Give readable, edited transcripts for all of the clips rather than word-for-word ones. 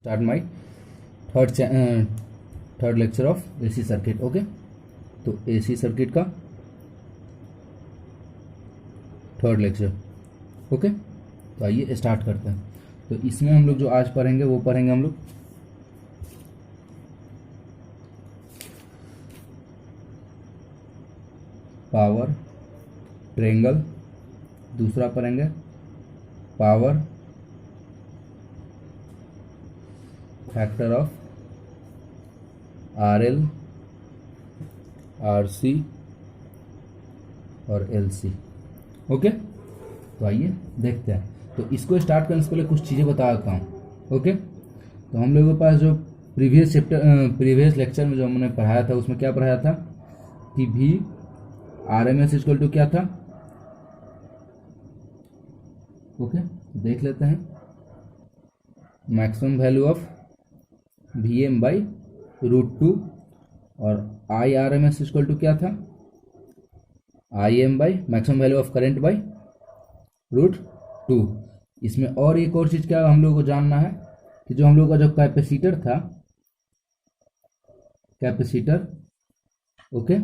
Start my third lecture of AC circuit. Okay, तो AC circuit का third lecture. Okay, तो आइए start करते हैं। तो इसमें हम लोग जो आज पढ़ेंगे वो पढ़ेंगे हम लोग पावर ट्रायंगल, दूसरा पढ़ेंगे power factor of RL, RC और एलसी। ओके, तो आइए देखते हैं। तो इसको स्टार्ट करने से पहले कुछ चीज़ें बता देता हूँ। ओके, तो हम लोगों के पास जो प्रीवियस लेक्चर में जो हमने पढ़ाया था उसमें क्या पढ़ाया था कि भी R M S equal to क्या था। ओके, देख लेते हैं। Maximum value of V M by √2 और I R M S equal to क्या था, I M by maximum value of current by √2। इसमें और एक और चीज़ क्या हम लोगों को जानना है कि जो हम लोग का जो कैपेसिटर था, कैपेसिटर, ओके,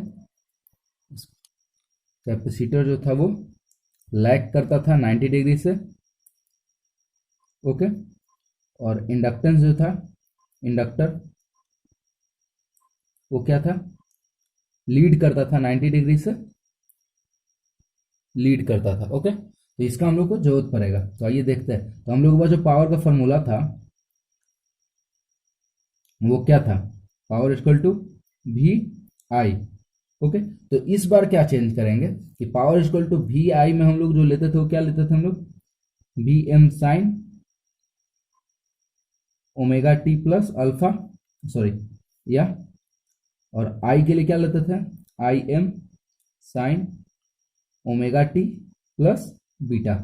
कैपेसिटर जो था वो लैग करता था 90 डिग्री से। ओके, और इंडक्टेंस जो था, इंडक्टर, वो क्या था, लीड करता था 90 डिग्री से, लीड करता था। ओके, तो इसका हम लोग को जरूरत पड़ेगा। तो आइए देखते हैं। तो हम लोग के पास जो पावर का फॉर्मूला था वो क्या था, power equal to V I. Okay, तो इस बार क्या चेंज करेंगे कि power equal to V I में हम लोग जो लेते थे वो क्या लेते थे हम लोग, V M sine omega T plus alpha, sorry, या और आई के लिए क्या लेते थे, I M sine omega T plus beta.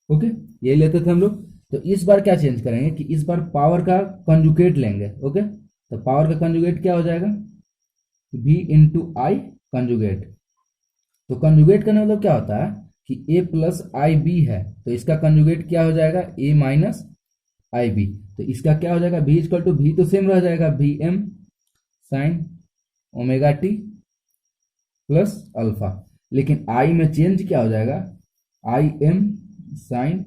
Okay, ये लेते थे हम लोग। तो इस बार क्या चेंज करेंगे कि इस बार पावर का कंजुगेट लेंगे। ओके, तो पावर का कंजुगेट क्या हो जाएगा, v इंटू आई कंजुगेट। तो कंजुगेट करने मतलब क्या होता है कि a प्लस आई बी है, तो इसका कंजुगेट क्या हो जाएगा, a माइनस आई बी। तो इसका क्या हो जाएगा, v इक्वल टू वी तो सेम रह जाएगा, V M sine omega T plus alpha, लेकिन i में चेंज क्या हो जाएगा, I M sine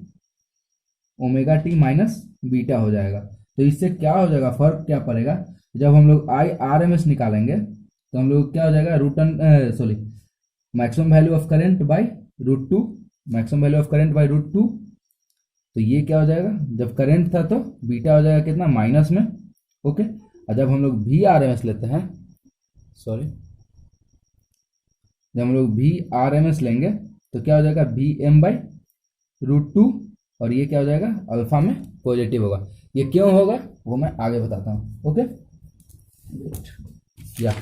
omega T minus beta हो जाएगा। तो इससे क्या हो जाएगा, फर्क क्या पड़ेगा, जब हम लोग आई आर एम एस निकालेंगे तो हम लोग क्या हो जाएगा, sorry, maximum value of current by √2, maximum value of current by √2। तो ये क्या हो जाएगा, जब करंट था तो बीटा हो जाएगा कितना, माइनस में। ओके, और जब हम लोग वी आर एम एस लेते हैं, सॉरी, जब हम लोग वी आर एम एस लेंगे तो क्या हो जाएगा, वी एम बाई √2, और ये क्या हो जाएगा, अल्फा में पॉजिटिव होगा। ये क्यों होगा वो मैं आगे बताता हूँ। ओके, या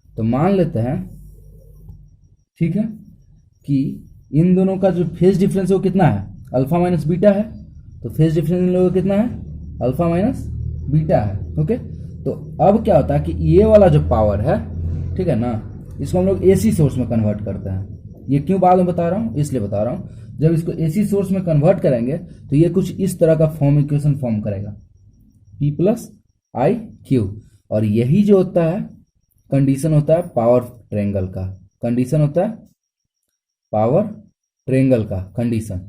तो मान लेते हैं, ठीक है, कि इन दोनों का जो फेज डिफरेंस है वो कितना है, अल्फा माइनस बीटा है। तो फेज डिफरेंस इन लोगों का कितना है, अल्फा माइनस बीटा है। ओके, तो अब क्या होता है कि ये वाला जो पावर है, ठीक है ना, इसको हम लोग एसी सोर्स में कन्वर्ट करते हैं। ये क्यों बाद में बता रहा हूँ, इसलिए बता रहा हूँ, जब इसको एसी सोर्स में कन्वर्ट करेंगे तो ये कुछ इस तरह का फॉर्म, इक्वेशन फॉर्म करेगा, P प्लस आई क्यू। और यही जो होता है कंडीशन होता है पावर ट्रायंगल का, कंडीशन होता है पावर ट्रायंगल का कंडीशन।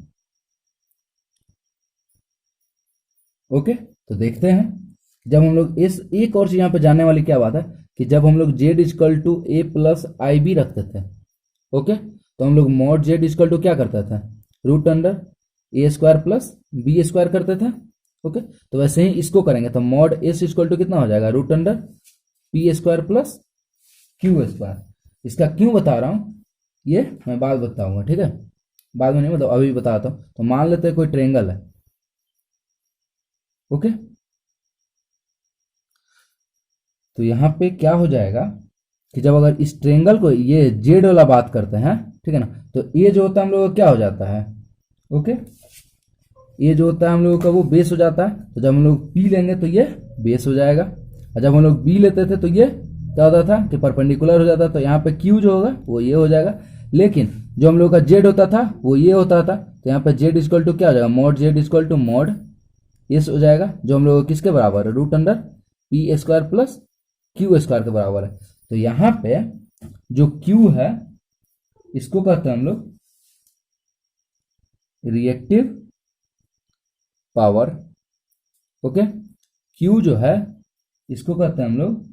ओके, तो देखते हैं। जब हम लोग इस एक और चीज यहाँ पे जानने वाली क्या बात है कि जब हम लोग z equal to A plus I B रखते थे, ओके, तो हम लोग मॉड z इक्वल टू क्या करते थे, √a² प्लस बी स्क्वायर करते थे। ओके, तो वैसे ही इसको करेंगे तो मॉड s इक्वल टू कितना हो जाएगा, √p² प्लस q²। इसका क्यों बता रहा हूं ये मैं बाद बताऊंगा, ठीक है, बाद में नहीं बताऊँ, अभी बताता हूं। तो मान लेते हैं कोई ट्रायंगल है। ओके, तो यहां पे क्या हो जाएगा कि जब अगर इस ट्रायंगल को ये जेड वाला बात करते हैं, ठीक है ना, तो ये जो होता है हम लोगों का क्या हो जाता है, ओके, ये जो होता है हम लोगों का वो बेस हो जाता है। तो जब हम लोग पी लेंगे तो ये बेस हो जाएगा, और जब हम लोग बी लेते थे तो ये क्या होता था कि परपेंडिकुलर हो जाता। तो यहाँ पे क्यू जो होगा वो ये हो जाएगा, लेकिन जो हम लोग का जेड होता था वो ये होता था। तो यहाँ पे जेड इक्वल टू क्या हो जाएगा, mod Z equal to mod S हो जाएगा जो हम लोग किसके बराबर है, root under P square plus Q square के बराबर है। तो यहाँ पे जो क्यू है इसको कहते हैं हम लोग रिएक्टिव पावर। ओके, क्यू जो है इसको कहते हैं हम लोग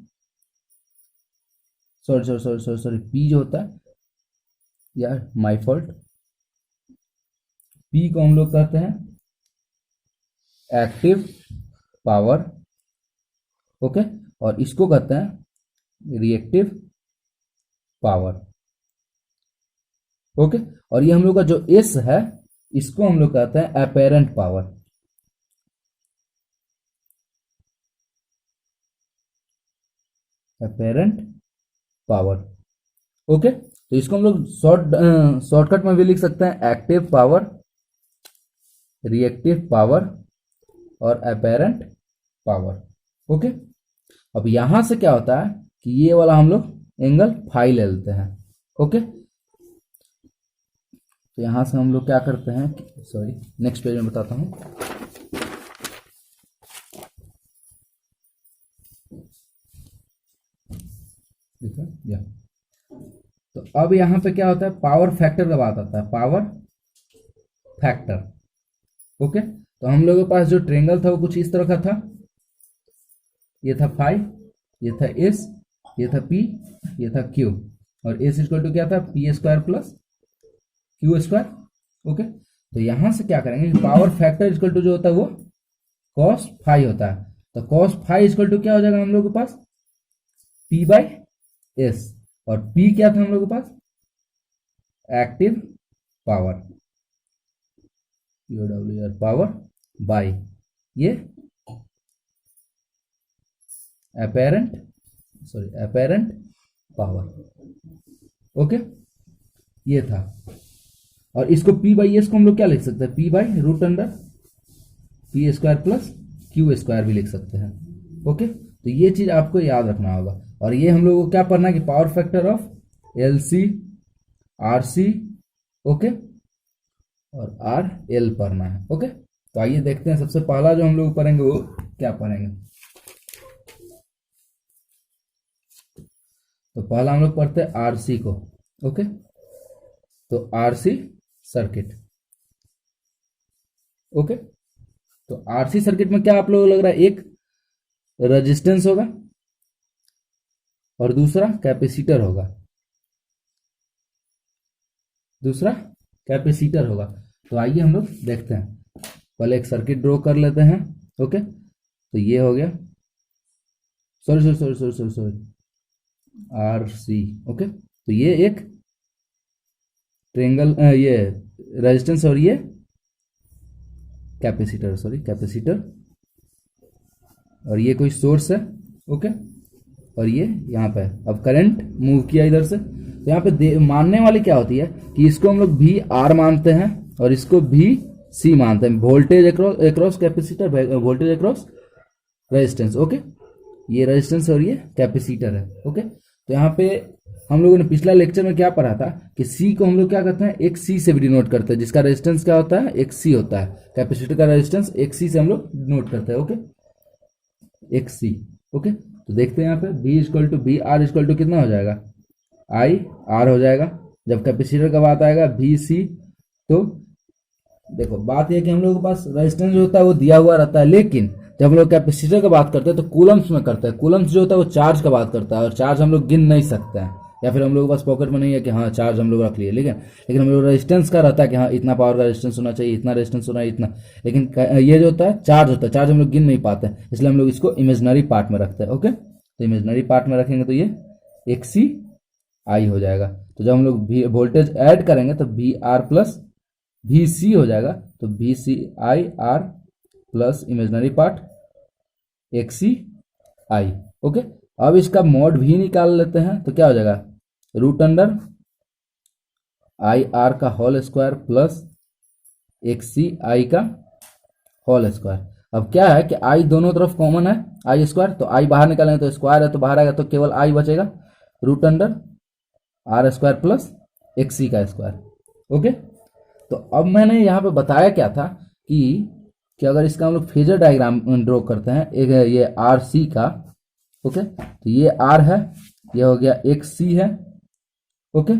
सॉरी पी जो होता है यार, माय फॉल्ट, पी को हम लोग कहते हैं एक्टिव पावर। ओके, और इसको कहते हैं रिएक्टिव पावर। ओके, और ये हम लोग का जो एस है इसको हम लोग कहते हैं apparent power. Apparent power. Okay, तो इसको हम लोग शॉर्टकट में भी लिख सकते हैं एक्टिव पावर, रिएक्टिव पावर और अपेरेंट पावर। ओके, अब यहां से क्या होता है कि ये वाला हम लोग एंगल फाई ले लेते हैं। ओके, तो यहां से हम लोग क्या करते हैं, सॉरी नेक्स्ट पेज में बताता हूं। ठीक है या, तो अब यहां पे क्या होता है, पावर फैक्टर का बात आता है, पावर फैक्टर। ओके, तो हम लोगों के पास जो ट्रेंगल था वो कुछ इस तरह का था, ये था फाई, ये था एस, ये था पी, ये था क्यू, और एस इक्वल टू क्या था, P square plus Q square. Okay, तो यहां से क्या करेंगे, पावर फैक्टर इक्वल टू जो होता है वो कॉस फाई होता है। तो कॉस फाई इक्वल टू क्या हो जाएगा हम लोग के पास, पी बाई एस, और पी क्या था हम लोग के पास, एक्टिव पावर, पावर बाई ये अपेरेंट पावर। ओके, ये था, और इसको पी बाई एस को हम लोग क्या लिख सकते हैं, P by root under P square plus Q square भी लिख सकते हैं। ओके, तो ये चीज आपको याद रखना होगा। और ये हम लोग को क्या पढ़ना है कि power factor of L C R C, okay, और आर एल पढ़ना है। ओके, तो आइए देखते हैं सबसे पहला जो हम लोग पढ़ेंगे वो क्या पढ़ेंगे। तो पहला हम लोग पढ़ते हैं आरसी को। ओके, तो आरसी सर्किट। ओके, तो आरसी सर्किट में क्या आप लोगों को लग रहा है, एक रेजिस्टेंस होगा और दूसरा कैपेसिटर होगा, तो आइए हम लोग देखते हैं। पहले एक सर्किट ड्रॉ कर लेते हैं। ओके, तो ये हो गया, सॉरी आर सी। ओके, तो ये एक ट्रेंगल, ये रेजिस्टेंस और ये कैपेसिटर, और ये कोई सोर्स है। ओके, और ये यहाँ पे अब करंट मूव किया इधर से, तो यहाँ पे मानने वाली क्या होती है कि इसको हम लोग भी आर मानते हैं और इसको भी सी मानते हैं, voltage across capacitor, voltage across resistance. Okay, ये रेजिस्टेंस और ये कैपेसिटर है। ओके, तो यहाँ पे हम लोगों ने पिछला लेक्चर में क्या पढ़ा था कि सी को हम लोग क्या करते हैं, एक सी से भी डिनोट करते हैं, जिसका रेजिस्टेंस क्या होता है, एक सी होता है। कैपेसिटर का रेजिस्टेंस एक सी से हम लोग डिनोट करते हैं। ओके, एक सी। ओके, तो देखते हैं यहाँ पे B equal to B R equal to कितना हो जाएगा, आई आर हो जाएगा। जब कैपेसिटर का बात आएगा बी सी, तो देखो बात यह कि हम लोगों के पास रेजिस्टेंस जो होता है वो दिया हुआ रहता है, लेकिन जब हम लोग कैपेसिटर का बात करते हैं तो कूलम्स में करते हैं। कूलम्स जो होता है वो चार्ज का बात करता है, और चार्ज हम लोग गिन नहीं सकते हैं, या फिर हम लोग के पास पॉकेट में नहीं है कि हाँ चार्ज हम लोग रख लिए, लेकिन हम लोग रेजिस्टेंस का रहता है कि हाँ इतना पावर का रेजिस्टेंस होना चाहिए, इतना रेजिस्टेंस होना है, इतना। लेकिन ये जो होता है चार्ज होता है, चार्ज हम लोग गिन नहीं पाते हैं, इसलिए हम लोग इसको इमेजनरी पार्ट में रखते हैं। ओके, तो इमेजनरी पार्ट में रखेंगे तो ये एक सी आई हो जाएगा। तो जब हम लोग वोल्टेज ऐड करेंगे तो V R plus V C हो जाएगा, तो V C I R plus imaginary part एक सी आई। ओके, अब इसका मॉड भी निकाल लेते हैं, तो क्या हो जाएगा, रूट अंडर आई आर का होल स्क्वायर प्लस एक सी आई का होल स्क्वायर। अब क्या है कि आई दोनों तरफ कॉमन है, आई स्क्वायर, तो आई बाहर निकालेंगे तो स्क्वायर है तो बाहर आएगा, तो केवल आई बचेगा, root under R square plus एक सी का स्क्वायर। ओके, तो अब मैंने यहाँ पे बताया क्या था कि कि अगर इसका हम लोग फेजर डायग्राम ड्रॉ करते हैं, एक है ये आर सी का, ओके, तो ये आर है, ये हो गया एक्स सी है, ओके,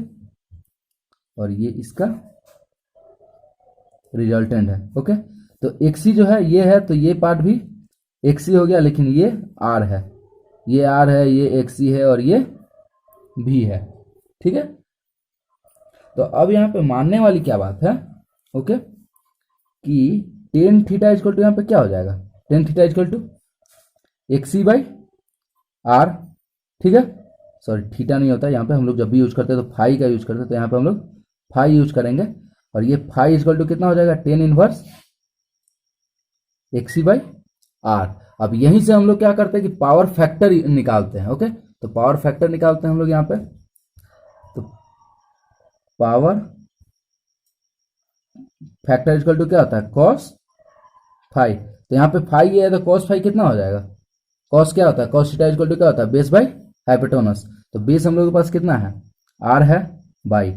और ये इसका रिजल्टेंट है, ओके। तो एक्स सी जो है ये है, तो ये पार्ट भी एक्स सी हो गया, लेकिन ये आर है, ये आर है, ये एक्स सी है, और ये भी है, ठीक है। तो अब यहाँ पे मानने वाली क्या बात है, ओके, कि टेन थीटा इजकल टू यहाँ पे क्या हो जाएगा, tan theta equal to X C by R, ठीक है। सॉरी, थीटा नहीं होता यहाँ पे, हम लोग जब भी यूज करते हैं तो फाई का यूज करते हैं, तो यहाँ पे हम लोग फाई यूज करेंगे, और ये फाई इजकल टू कितना हो जाएगा, tan inverse X C by R. अब यहीं से हम लोग क्या करते हैं कि पावर फैक्टर निकालते हैं, ओके। तो पावर फैक्टर निकालते हैं हम लोग यहाँ पे, तो पावर फैक्टर इजकल टू क्या होता है, कॉस फाई। तो यहाँ पे फाई है, तो कॉस फाई कितना हो जाएगा, कॉस क्या होता है, कॉस थीटा इजकल टू क्या होता है, बेस बाई हाइपोटेनस। तो बेस हम लोग के पास कितना है, आर है बाई,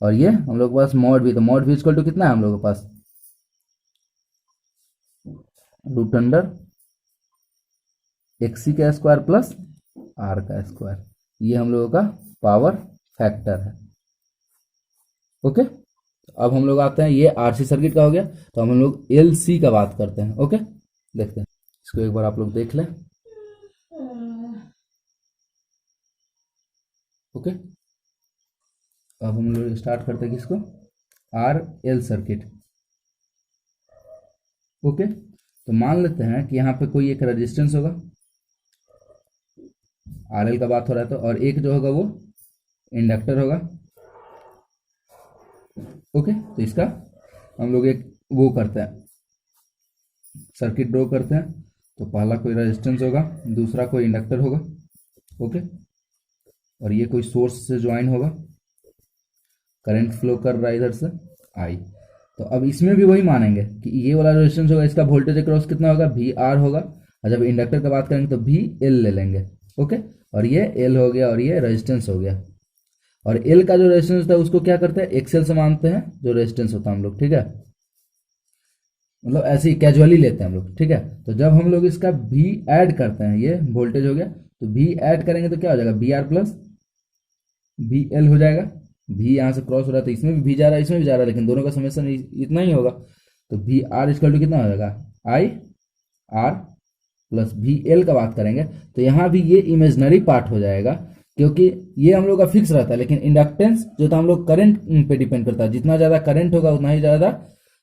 और ये हम लोग के पास मॉड भी, तो मॉड भी इजकल टू कितना है हम लोग के पास, रूट अंडर एक्स सी का स्क्वायर प्लस आर का स्क्वायर। ये हम लोगों का पावर फैक्टर है, ओके। अब हम लोग आते हैं, ये आरसी सर्किट का हो गया, तो हम लोग एल सी का बात करते हैं, ओके। देखते हैं इसको एक बार आप लोग देख लें, ओके। अब हम लोग स्टार्ट करते हैं किसको, आर एल सर्किट, ओके। तो मान लेते हैं कि यहाँ पे कोई एक रेजिस्टेंस होगा, आर एल का बात हो रहा है, तो और एक जो होगा वो इंडक्टर होगा, ओके। तो इसका हम लोग एक वो करते हैं, सर्किट ड्रॉ करते हैं। तो पहला कोई रेजिस्टेंस होगा, दूसरा कोई इंडक्टर होगा, ओके, और ये कोई सोर्स से ज्वाइन होगा, करंट फ्लो कर रहा है इधर से आई। तो अब इसमें भी वही मानेंगे कि ये वाला रेजिस्टेंस होगा, इसका वोल्टेज अक्रॉस कितना होगा, वी आर होगा, और जब इंडक्टर की बात करेंगे तो वी एल ले लेंगे, ओके। और ये एल हो गया, और ये रेजिस्टेंस हो गया, और एल का जो रेजिस्टेंस होता है उसको क्या करते हैं, एक्सएल से मानते हैं जो रेजिस्टेंस होता है हम लोग, ठीक है, मतलब ऐसे ही कैजुअली लेते हैं हम लोग, ठीक है। तो जब हम लोग इसका भी ऐड करते हैं, ये वोल्टेज हो गया, तो भी ऐड करेंगे तो क्या हो जाएगा, B R plus B L हो जाएगा। भी यहाँ से क्रॉस हो रहा है, तो इसमें भी जा रहा है, इसमें भी जा रहा है, लेकिन दोनों का समेशन इतना ही होगा। तो भी आर इक्वल टू कितना हो जाएगा, आई आर प्लस भी एल का बात करेंगे, तो यहाँ भी ये इमेजनरी पार्ट हो जाएगा, क्योंकि ये हम लोग का फिक्स रहता है, लेकिन इंडक्टेंस जो था हम लोग करंट पे डिपेंड करता है, जितना ज़्यादा करंट होगा उतना ही ज़्यादा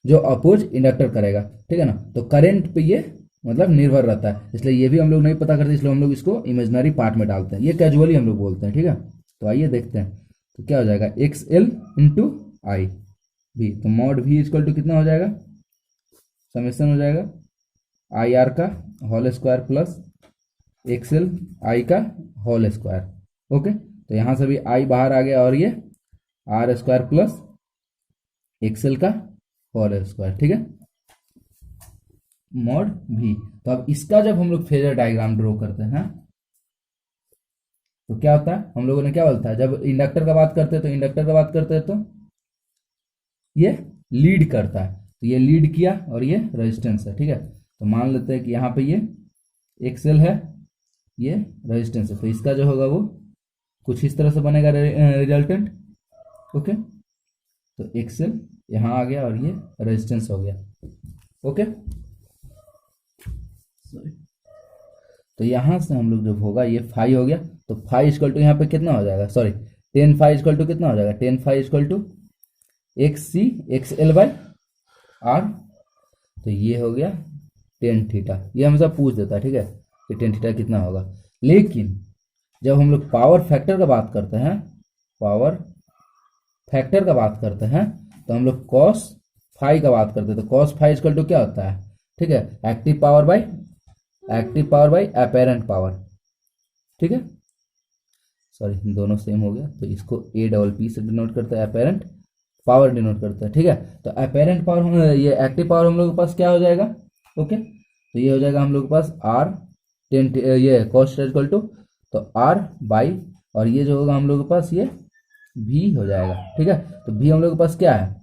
जो अपोज इंडक्टर करेगा, ठीक है ना। तो करंट पे ये मतलब निर्भर रहता है, इसलिए ये भी हम लोग नहीं पता करते, इसलिए हम लोग इसको इमेजनरी पार्ट में डालते हैं, ये कैजुअली हम लोग बोलते हैं, ठीक है। तो आइए देखते हैं, तो क्या हो जाएगा, एक्स एल इंटू आई भी, तो मॉड भी इक्वल टू कितना हो जाएगा, समेशन हो जाएगा आई आर का whole square plus X L I का होल स्क्वायर, ओके। तो यहाँ से भी आई बाहर आ गया, और ये R square plus X L का होल स्क्वायर, ठीक है, मॉड भी। तो अब इसका जब हम लोग फेजर डायग्राम ड्रॉ करते हैं, तो क्या होता है, हम लोगों ने क्या बोलता है, जब इंडक्टर का बात करते हैं, तो इंडक्टर का बात करते हैं तो ये लीड करता है, तो ये लीड किया, और ये रेजिस्टेंस है, ठीक है। तो मान लेते हैं कि यहाँ पे ये एक्सएल है, ये रेजिस्टेंस है, तो इसका जो होगा वो कुछ इस तरह से बनेगा रिजल्टेंट, ओके। तो एक्सएल यहाँ आ गया, और ये रेजिस्टेंस हो गया, ओके। तो यहाँ से हम लोग जब होगा, ये फाई हो गया, तो फाई इक्वल टू यहाँ पे कितना हो जाएगा, sorry, tan phi equal to कितना हो जाएगा, tan phi equal to X C X L by R. तो ये हो गया टेन थीटा, ये हमेशा पूछ देता है, ठीक है, कि टेन थीटा कितना होगा। लेकिन जब हम लोग पावर फैक्टर का बात करते हैं, पावर फैक्टर का बात करते हैं, तो हम लोग कॉस फाई का बात करते हैं, तो कॉस फाई इक्वल टू क्या होता है, ठीक है, active power by apparent power, ठीक है। सॉरी, दोनों सेम हो गया, तो इसको ए डबल पी से डिनोट करते हैं, अपेरेंट पावर डिनोट करता है, ठीक है। तो अपेरेंट पावर, ये एक्टिव पावर हम लोग के पास क्या हो जाएगा, ओके। तो ये हो जाएगा हम लोग के पास आर टेन, ये कॉस इक्वल टू, तो आर बाई, और ये जो होगा हम लोग के पास ये भी हो जाएगा, ठीक है। तो भी हम लोग के पास क्या है,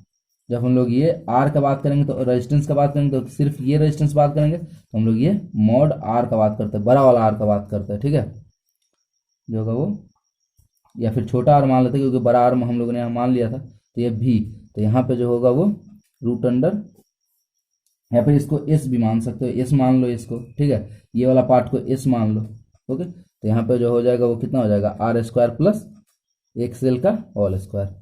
जब हम लोग ये आर का बात करेंगे तो रेजिस्टेंस का बात करेंगे तो सिर्फ ये रेजिस्टेंस बात करेंगे, तो हम लोग ये मॉड आर का बात करते हैं, बड़ा वाला आर का बात करते हैं, ठीक है, जो होगा वो, या फिर छोटा आर मान लेते हैं क्योंकि बड़ा आर हम लोगों ने यहाँ मान लिया था, तो ये भी, तो यहाँ पे जो होगा वो रूट अंडर, या फिर इसको एस भी मान सकते हो, एस मान लो इसको, ठीक है, ये वाला पार्ट को एस मान लो, ओके। तो यहाँ पे जो हो जाएगा वो कितना हो जाएगा, आर स्क्वायर प्लस एक्सएल का होल स्क्वायर,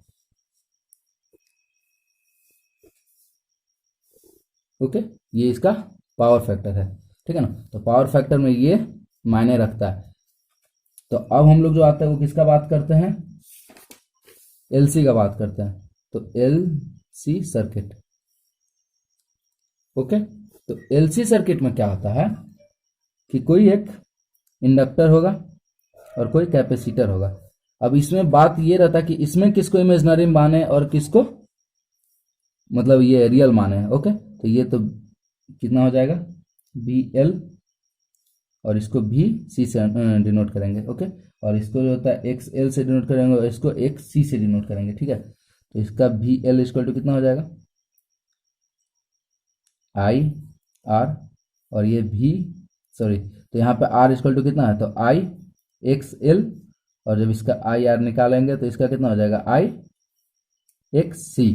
ओके। ये इसका पावर फैक्टर है, ठीक है ना। तो पावर फैक्टर में ये मायने रखता है। तो अब हम लोग जो आता है वो किसका बात करते हैं, एलसी का बात करते हैं, तो एलसी सर्किट, ओके। तो एलसी सर्किट में क्या होता है कि कोई एक इंडक्टर होगा और कोई कैपेसिटर होगा। अब इसमें बात ये रहता है कि इसमें किसको इमेजिनरी माने और किसको मतलब ये रियल माने, ओके। तो ये तो कितना हो जाएगा, बी एल, और इसको भी सी से डिनोट करेंगे, ओके। और इसको जो होता है एक्स एल से डिनोट करेंगे और इसको एक्स सी से डिनोट करेंगे, ठीक है। तो इसका भी एल इक्वल टू कितना हो जाएगा, आई आर, और ये भी, सॉरी, तो यहाँ पे आर इक्वल टू कितना है, तो आई एक्स एल, और जब इसका आई आर निकालेंगे तो इसका कितना हो जाएगा, आई एक्स सी,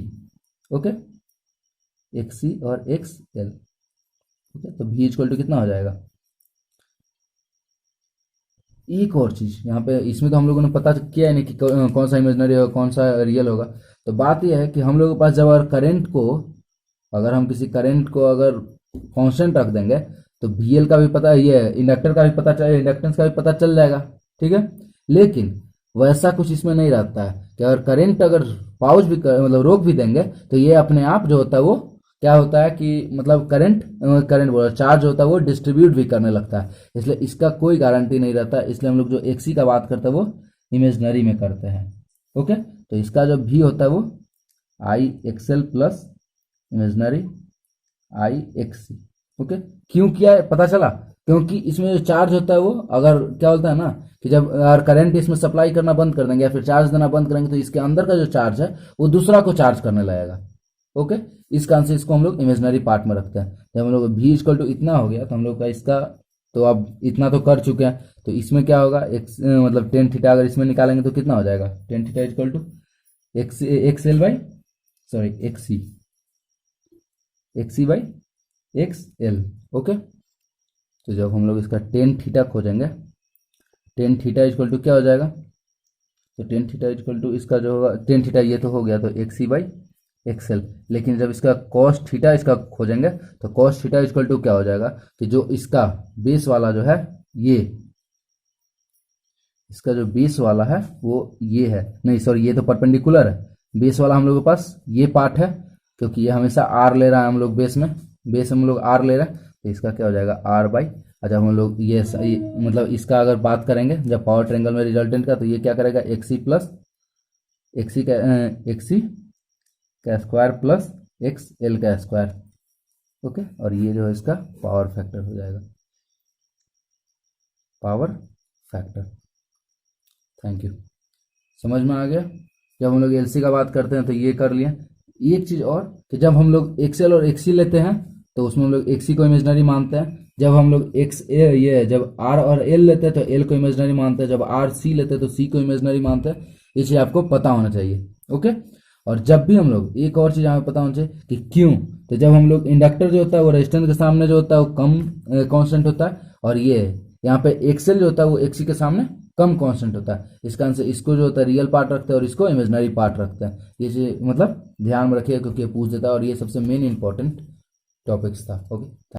ओके, एक्स सी और एक्स एल, ओके। तो भी इक्वल टू कितना हो जाएगा। एक और चीज यहाँ पे, इसमें तो हम लोगों ने पता किया है नहीं कि कौन सा इमेजिनरी होगा कौन सा रियल होगा। तो बात यह है कि हम लोगों के पास जब अगर करंट को, अगर हम किसी करंट को अगर कांस्टेंट रख देंगे तो VL का भी पता, ये इंडक्टर का भी पता चल, इंडक्टेंस का भी पता चल जाएगा, ठीक है। लेकिन वैसा कुछ इसमें नहीं रहता है कि अगर करंट अगर पाउज भी मतलब रोक भी देंगे तो ये अपने आप जो होता है वो क्या होता है कि मतलब करंट बोला चार्ज होता है वो डिस्ट्रीब्यूट भी करने लगता है, इसलिए इसका कोई गारंटी नहीं रहता। इसलिए हम लोग जो एक्सी का बात करते हैं वो इमेजनरी में करते हैं, ओके। तो इसका जो भी होता है वो I XL plus imaginary I XC, okay. क्यों किया है पता चला, क्योंकि इसमें जो चार्ज होता है वो अगर क्या बोलता है ना कि जब अगर करंट इसमें सप्लाई करना बंद कर देंगे या फिर चार्ज देना बंद करेंगे तो इसके अंदर का जो चार्ज है वो दूसरा को चार्ज करने लगेगा, ओके। इस कारण से इसको हम लोग इमेजनरी पार्ट में रखते हैं। जब हम लोग भी इक्वल टू इतना हो गया तो हम लोग का इसका, तो अब इतना तो कर चुके हैं, तो इसमें क्या होगा एक्स मतलब टेन थीटा अगर इसमें निकालेंगे तो कितना हो जाएगा, tan theta equal to X X L by, sorry XC, XC by X L, okay. तो जब हम लोग इसका टेन थीटा खोजेंगे, टेन थीटा इक्वल टू क्या हो जाएगा, तो टेन थीटा इक्वल टू इसका जो होगा, टेन थीटा ये तो हो गया, तो एक्सी बाई एक्सएल। लेकिन जब इसका कॉस थीटा इसका खोजेंगे तो कॉस थीटा इक्वल टू क्या हो जाएगा कि जो इसका बेस वाला जो है, ये इसका जो बेस वाला है वो ये है, नहीं सॉरी ये तो परपेंडिकुलर है, बेस वाला हम लोग के पास ये पार्ट है क्योंकि ये हमेशा आर ले रहा है हम लोग बेस में, बेस हम लोग आर ले रहे हैं, तो इसका क्या हो जाएगा आर बाई। अच्छा हम लोग ये मतलब इसका अगर बात करेंगे जब पावर ट्रायंगल में रिजल्टेंट का, तो ये क्या करेगा एक्सी प्लस एक्सी का स्क्वायर प्लस एक्स एल का स्क्वायर, ओके। और ये जो है इसका पावर फैक्टर हो जाएगा, पावर फैक्टर। थैंक यू, समझ में आ गया। जब हम लोग एलसी का बात करते हैं तो ये कर लिए। एक चीज और कि जब हम लोग एक्सएल और एक्सी लेते हैं तो उसमें हम लोग एक्सी को इमेजनरी मानते हैं, जब हम लोग ये जब आर और एल लेते हैं तो एल को इमेजनरी मानते हैं, जब आर सी लेते हैं तो सी को इमेजनरी मानते हैं। ये चीज आपको पता होना चाहिए, ओके। और जब भी हम लोग, एक और चीज हमें पता होना चाहिए कि क्यों, तो जब हम लोग इंडक्टर जो होता है वो रेजिस्टेंस के सामने जो होता है वो कम कांस्टेंट होता है, और ये यहाँ पे एक्सएल जो होता है वो एक्सी के सामने कम कांस्टेंट होता है। इस कारण से इसको जो होता है रियल पार्ट रखते हैं और इसको इमेजनरी पार्ट रखते हैं। ये चीज मतलब ध्यान में रखिएगा क्योंकि ये पूछ देता है और ये सबसे मेन इंपॉर्टेंट टॉपिक्स था, ओके।